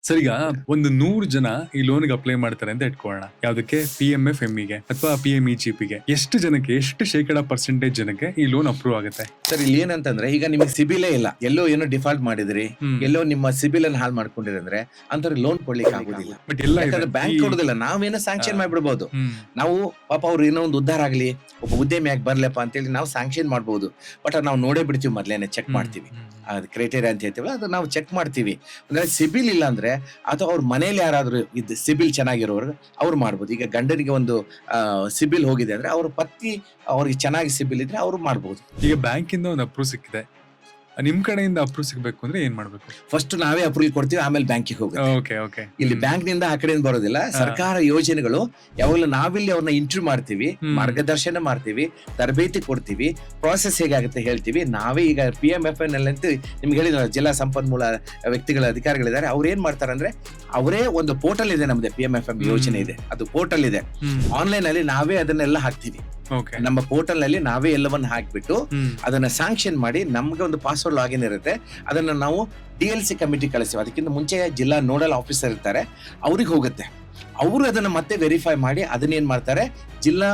Sir ಈಗ ಒಂದು 100 ಜನ ಈ ಲೋನ್ಗೆ ಅಪ್ಲೈ ಮಾಡ್ತಾರೆ ಅಂತ ಇಟ್ಕೊಳ್ಳೋಣ. ಯಾವ್ದಕ್ಕೆ? PMFME ಅಥವಾ PMEGPಗೆ. ಎಷ್ಟು ಜನಕ್ಕೆ, ಎಷ್ಟು ಶೇಕಡಾ ಪರ್ಸೆಂಟೇಜ್ ಜನಕ್ಕೆ ಈ ಲೋನ್ ಅಪ್ರೂವ್ ಆಗುತ್ತೆ? ಸರ್ ಇಲ್ಲಿ ಏನಂತಂದ್ರೆ, ಈಗ ನಿಮಗೆ ಸಿಬಿಲೇ ಇಲ್ಲ, ಎಲ್ಲೋ ಏನೋ ಡಿಫಾಲ್ಟ್ ಮಾಡಿದ್ರಿ, ಎಲ್ಲೋ ನಿಮ್ಮ ಸಿಬಿಲ್ ಅನ್ನು ಹಾಳು ಮಾಡ್ಕೊಂಡಿರಿ ಅಂದ್ರೆ ಅಂತವ್ರಿಗೆ ಲೋನ್ ಕೊಡ್ಲಿಕ್ಕೆ ಆಗುದಿಲ್ಲ. ಬಟ್ ಎಲ್ಲ ಯಾಕಂದ್ರೆ ಬ್ಯಾಂಕ್ ಕೊಡುದಿಲ್ಲ, ನಾವೇನೋ ಸ್ಯಾಂಕ್ಷನ್ ಮಾಡ್ಬಿಡ್ಬೋದು. ನಾವು ಪಾಪ ಅವ್ರು ಏನೋ ಒಂದು ಉದ್ಧಾರ ಆಗ್ಲಿ, ಒಬ್ಬ ಉದ್ಯಮಿಯಾಗಿ ಬರ್ಲಪ್ಪ ಅಂತೇಳಿ ನಾವು ಸ್ಯಾಂಕ್ಷನ್ ಮಾಡ್ಬೋದು. ಬಟ್ ನಾವು ನೋಡೇ ಬಿಡ್ತೀವಿ, ಮೊದ್ಲೇನೆ ಚೆಕ್ ಮಾಡ್ತೀವಿ. ಅದು ಕ್ರೈಟೇರಿಯಾ ಅಂತ ಹೇಳ್ತೀವಲ್ಲ, ಅದು ನಾವು ಚೆಕ್ ಮಾಡ್ತೀವಿ. ಅಂದ್ರೆ ಸಿಬಿಲ್ ಇಲ್ಲ ಅಂದ್ರೆ, ಅಥವಾ ಅವ್ರ ಮನೇಲಿ ಯಾರಾದ್ರೂ ಇದು ಸಿಬಿಲ್ ಚೆನ್ನಾಗಿರೋರು ಅವ್ರು ಮಾಡ್ಬೋದು. ಈಗ ಗಂಡನಿಗೆ ಒಂದು ಸಿಬಿಲ್ ಹೋಗಿದೆ ಅಂದ್ರೆ, ಅವ್ರ ಪತ್ನಿ ಅವ್ರಿಗೆ ಚೆನ್ನಾಗಿ ಸಿಬಿಲ್ ಇದ್ರೆ ಅವ್ರು ಮಾಡ್ಬೋದು. ಈಗ ಬ್ಯಾಂಕ್ ಇಂದ ಒಂದು ಅಪ್ರೂವ್ ಸಿಕ್ಕಿದೆ, ನಿಮ್ ಕಡೆಯಿಂದ ಅಪ್ರೂವ್ ಸಿಗಬೇಕು ಅಂದ್ರೆ ಏನ್ ಮಾಡ್ಬೇಕು? ಫಸ್ಟ್ ನಾವೇ ಅಪ್ರೂವಲ್ ಕೊಡ್ತೀವಿ, ಆಮೇಲೆ ಬ್ಯಾಂಕಿಗೆ ಹೋಗುತ್ತೆ. ಇಲ್ಲಿ ಬ್ಯಾಂಕ್ ನಿಂದ ಆ ಕಡೆಯಿಂದ ಬರೋದಿಲ್ಲ. ಸರ್ಕಾರ ಯೋಜನೆಗಳು ಯಾವಾಗಲೂ ನಾವಿಲ್ಲಿ ಅವ್ರನ್ನ ಇಂಟರ್ವ್ಯೂ ಮಾಡ್ತೀವಿ, ಮಾರ್ಗದರ್ಶನ ಮಾಡ್ತೀವಿ, ತರಬೇತಿ ಕೊಡ್ತೀವಿ, ಪ್ರಾಸೆಸ್ ಹೇಗಾಗುತ್ತೆ ಹೇಳ್ತೀವಿ. ನಾವೇ ಈಗ PMFN ಅಂತ ನಿಮ್ಗೆ ಹೇಳಿದ್ರ, ಜಿಲ್ಲಾ ಸಂಪನ್ಮೂಲ ವ್ಯಕ್ತಿಗಳ ಅಧಿಕಾರಿಗಳಿದ್ದಾರೆ. ಅವ್ರು ಏನ್ ಮಾಡ್ತಾರೆ ಅಂದ್ರೆ, ಅವರೇ ಒಂದು ಪೋರ್ಟಲ್ ಇದೆ, ನಮ್ದು PMFM ಯೋಜನೆ ಇದೆ, ಅದು ಪೋರ್ಟಲ್ ಇದೆ. ಆನ್ಲೈನ್ ಅಲ್ಲಿ ನಾವೇ ಅದನ್ನೆಲ್ಲ ಹಾಕ್ತಿವಿ. ನಮ್ಮ ಪೋರ್ಟಲ್ ನಲ್ಲಿ ನಾವೇ ಎಲ್ಲವನ್ನ ಹಾಕ್ಬಿಟ್ಟು ಅದನ್ನ ಸ್ಯಾಂಕ್ಷನ್ ಮಾಡಿ, ನಮ್ಗೆ ಒಂದು ಪಾಸ್ವರ್ಡ್ ಲಾಗಿನ್ ಇರುತ್ತೆ. ಅದನ್ನ ನಾವು DLC ಕಮಿಟಿ ಕಳಿಸ್ತೀವಿ. ಅದಕ್ಕಿಂತ ಮುಂಚೆ ಜಿಲ್ಲಾ ನೋಡಲ್ ಆಫೀಸರ್ ಇರ್ತಾರೆ, ಅವ್ರಿಗೆ ಹೋಗುತ್ತೆ. ಅವರು ಅದನ್ನ ಮತ್ತೆ ವೆರಿಫೈ ಮಾಡಿ ಅದನ್ನೇನ್ ಮಾಡ್ತಾರೆ, ಜಿಲ್ಲಾ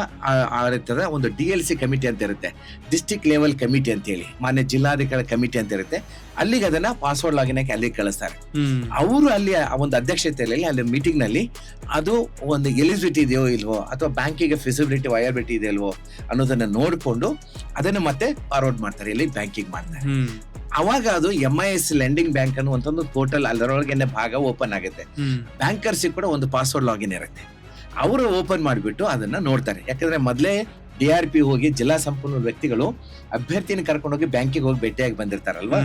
ಆಡಳಿತದ ಒಂದು DLC ಕಮಿಟಿ ಅಂತ ಇರುತ್ತೆ, ಡಿಸ್ಟ್ರಿಕ್ಟ್ ಲೆವೆಲ್ ಕಮಿಟಿ ಅಂತ ಹೇಳಿ, ಮಾನ್ಯ ಜಿಲ್ಲಾಧಿಕಾರಿ ಕಮಿಟಿ ಅಂತ ಇರುತ್ತೆ. ಅಲ್ಲಿಗೆ ಅದನ್ನ ಪಾಸ್ವರ್ಡ್ ಲಾಗಿನ್ ಹಾಕಿ ಅಲ್ಲಿಗೆ ಕಳಿಸ್ತಾರೆ. ಅವರು ಅಲ್ಲಿ ಒಂದು ಅಧ್ಯಕ್ಷತೆಯಲ್ಲಿ ಅಲ್ಲಿ ಮೀಟಿಂಗ್ ನಲ್ಲಿ ಅದು ಒಂದು ಎಲಿಜಿಬಿಲಿಟಿ ಇದೆಯೋ ಇಲ್ವೋ, ಅಥವಾ ಬ್ಯಾಂಕಿಗೆ ಫಿಸಿಬಿಲಿಟಿ ವಯಬಿಲಿಟಿ ಇದೆ ಇಲ್ವೋ ಅನ್ನೋದನ್ನ ನೋಡ್ಕೊಂಡು ಅದನ್ನ ಮತ್ತೆ ಫಾರ್ವರ್ಡ್ ಮಾಡ್ತಾರೆ, ಇಲ್ಲಿ ಬ್ಯಾಂಕಿಗೆ ಮಾಡ್ತಾರೆ. ಅವಾಗ ಅದು MIS ಲೆಂಡಿಂಗ್ ಬ್ಯಾಂಕ್ ಅನ್ನುವಂತ ಒಂದು ಪೋರ್ಟಲ್, ಅದರೊಳಗೆ ಭಾಗ ಓಪನ್ ಆಗುತ್ತೆ. ಬ್ಯಾಂಕರ್ಸ್ ಕೂಡ ಒಂದು ಪಾಸ್ವರ್ಡ್ ಲಾಗಿನ್ ಇರುತ್ತೆ. ಅವರು ಓಪನ್ ಮಾಡಿಬಿಟ್ಟು ಅದನ್ನ ನೋಡ್ತಾರೆ. ಯಾಕಂದ್ರೆ ಮೊದಲೇ DRP ಹೋಗಿ ಜಿಲ್ಲಾ ಸಂಪನ್ಮೂಲ ವ್ಯಕ್ತಿಗಳು ಅಭ್ಯರ್ಥಿನ ಕರ್ಕೊಂಡು ಹೋಗಿ ಬ್ಯಾಂಕಿಗೆ ಹೋಗಿ ಭೇಟಿಯಾಗಿ ಬಂದಿರ್ತಾರಲ್ವಾ,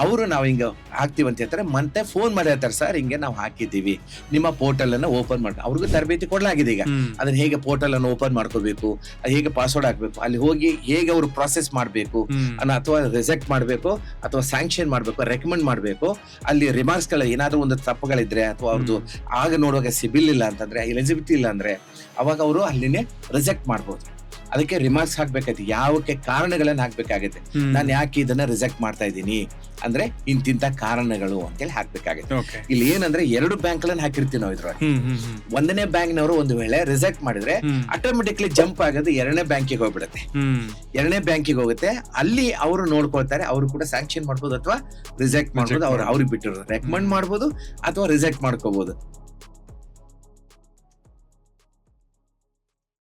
ಅವರು ನಾವು ಹಿಂಗ ಹಾಕ್ತಿವಿ ಅಂತ ಹೇಳ್ತಾರೆ. ಮತ್ತೆ ಫೋನ್ ಮಾಡಿರ್ತಾರೆ, ಸರ್ ಹಿಂಗೆ ನಾವು ಹಾಕಿದ್ದೀವಿ, ನಿಮ್ಮ ಪೋರ್ಟಲ್ ಅನ್ನ ಓಪನ್ ಮಾಡಿ. ಅವ್ರಿಗೂ ತರಬೇತಿ ಕೊಡ್ಲಾಗಿದೆ. ಈಗ ಅದನ್ನ ಹೇಗೆ ಪೋರ್ಟಲ್ ಅನ್ನು ಓಪನ್ ಮಾಡ್ಕೋಬೇಕು, ಹೇಗೆ ಪಾಸ್ವರ್ಡ್ ಹಾಕ್ಬೇಕು, ಅಲ್ಲಿ ಹೋಗಿ ಹೇಗೆ ಅವರು ಪ್ರಾಸೆಸ್ ಮಾಡಬೇಕು ಅಥವಾ ರಿಜೆಕ್ಟ್ ಮಾಡಬೇಕು ಅಥವಾ ಸ್ಯಾಂಕ್ಷನ್ ಮಾಡಬೇಕು, ರೆಕಮೆಂಡ್ ಮಾಡಬೇಕು. ಅಲ್ಲಿ ರಿಮಾರ್ಕ್ಸ್ ಗಳ ಏನಾದ್ರೂ ಒಂದು ತಪ್ಪುಗಳಿದ್ರೆ, ಅಥವಾ ಅವ್ರದ್ದು ಆಗ ನೋಡುವಾಗ ಸಿಬಿಲ್ ಇಲ್ಲ ಅಂತಂದ್ರೆ, ಎಲಿಜಿಬಿಲಿಟಿ ಇಲ್ಲ ಅಂದ್ರೆ, ಅವಾಗ ಅವರು ಅಲ್ಲಿನೇ ರಿಜೆಕ್ಟ್ ಮಾಡ್ಬೋದು. ಅದಕ್ಕೆ ರಿಮಾರ್ಕ್ಸ್ ಹಾಕ್ಬೇಕಾಯ್ತು, ಯಾವಕ್ಕೆ ಕಾರಣಗಳನ್ನ ಹಾಕ್ಬೇಕಾಗತ್ತೆ. ನಾನು ಯಾಕೆ ಇದನ್ನ ರಿಜೆಕ್ಟ್ ಮಾಡ್ತಾ ಇದ್ದೀನಿ ಅಂದ್ರೆ ಇಂತಿಂತ ಕಾರಣಗಳು ಅಂತೇಳಿ ಹಾಕ್ಬೇಕಾಗತ್ತೆ. ಇಲ್ಲಿ ಏನಂದ್ರೆ, 2 ಬ್ಯಾಂಕ್ ಗಳನ್ನ ಹಾಕಿರ್ತೀವಿ ನಾವು ಇದ್ರೊಳಗೆ. ಒಂದನೇ ಬ್ಯಾಂಕ್ ನವರು ಒಂದು ವೇಳೆ ರಿಜೆಕ್ಟ್ ಮಾಡಿದ್ರೆ ಆಟೋಮೆಟಿಕ್ಲಿ ಜಂಪ್ ಆಗೋದು 2ನೇ ಬ್ಯಾಂಕಿಗೆ ಹೋಗ್ಬಿಡುತ್ತೆ. 2ನೇ ಬ್ಯಾಂಕಿಗೆ ಹೋಗುತ್ತೆ, ಅಲ್ಲಿ ಅವರು ನೋಡ್ಕೊಳ್ತಾರೆ. ಅವರು ಕೂಡ ಸ್ಯಾಂಕ್ಷನ್ ಮಾಡ್ಬೋದು ಅಥವಾ ರಿಜೆಕ್ಟ್ ಮಾಡ್ಬೋದು. ಅವ್ರಿಗೆ ಬಿಟ್ಟಿರೋದು ರೆಕಮೆಂಡ್ ಮಾಡ್ಬೋದು ಅಥವಾ ರಿಜೆಕ್ಟ್ ಮಾಡ್ಕೋಬಹುದು.